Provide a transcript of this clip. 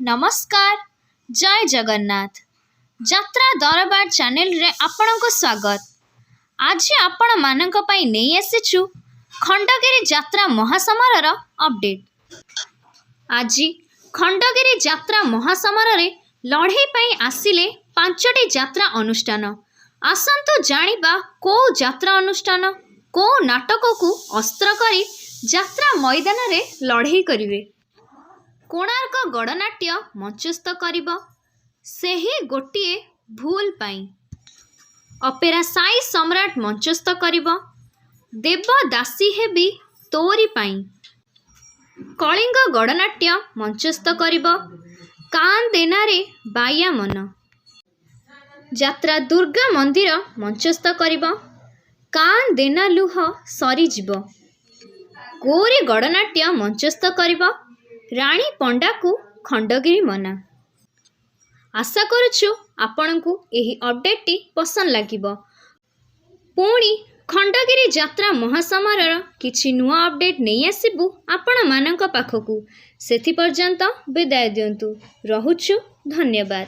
नमस्कार जय जगन्नाथ यात्रा दरबार चैनल रे आपण को स्वागत। आज आपण मानक पई नहीं आसीछु खंडगिरी यात्रा महासमर अपडेट। आज खंडगिरी यात्रा महासमर रे लड़ाई पई आसिले 5टी यात्रा अनुष्ठान। आसंतु जानिबा को यात्रा अनुष्ठान को नाटक को अस्त्र करी यात्रा मैदान रे लड़ाई करिवे। कोणार्क गणनाट्य मंचस्थ करिबो सेही गोटिए भूल पाई। अपेरा साई सम्राट मंचस्थ करिबो देवदासी हेबी तोरी पाई। कलिंग गणनाट्य मंचस्थ करिबो कान देनारे बाया मन। यात्रा दुर्गा मंदिर मंचस्थ करिबो कान देना लुह सरी जीवो। गौरी गणनाट्य मंचस्थ करिबो राणी पंडा को खंडगिरी मना। आशा करुछु आपनकु एही अपडेट टी पसंद लागिबो। पुणी खंडगिरी यात्रा महासमरर किछि नुआ अपडेट नहीं आसिबु आपण मानक पाखकु। सेथि पर्यंत विदाय दियंतु। रहुछु धन्यवाद।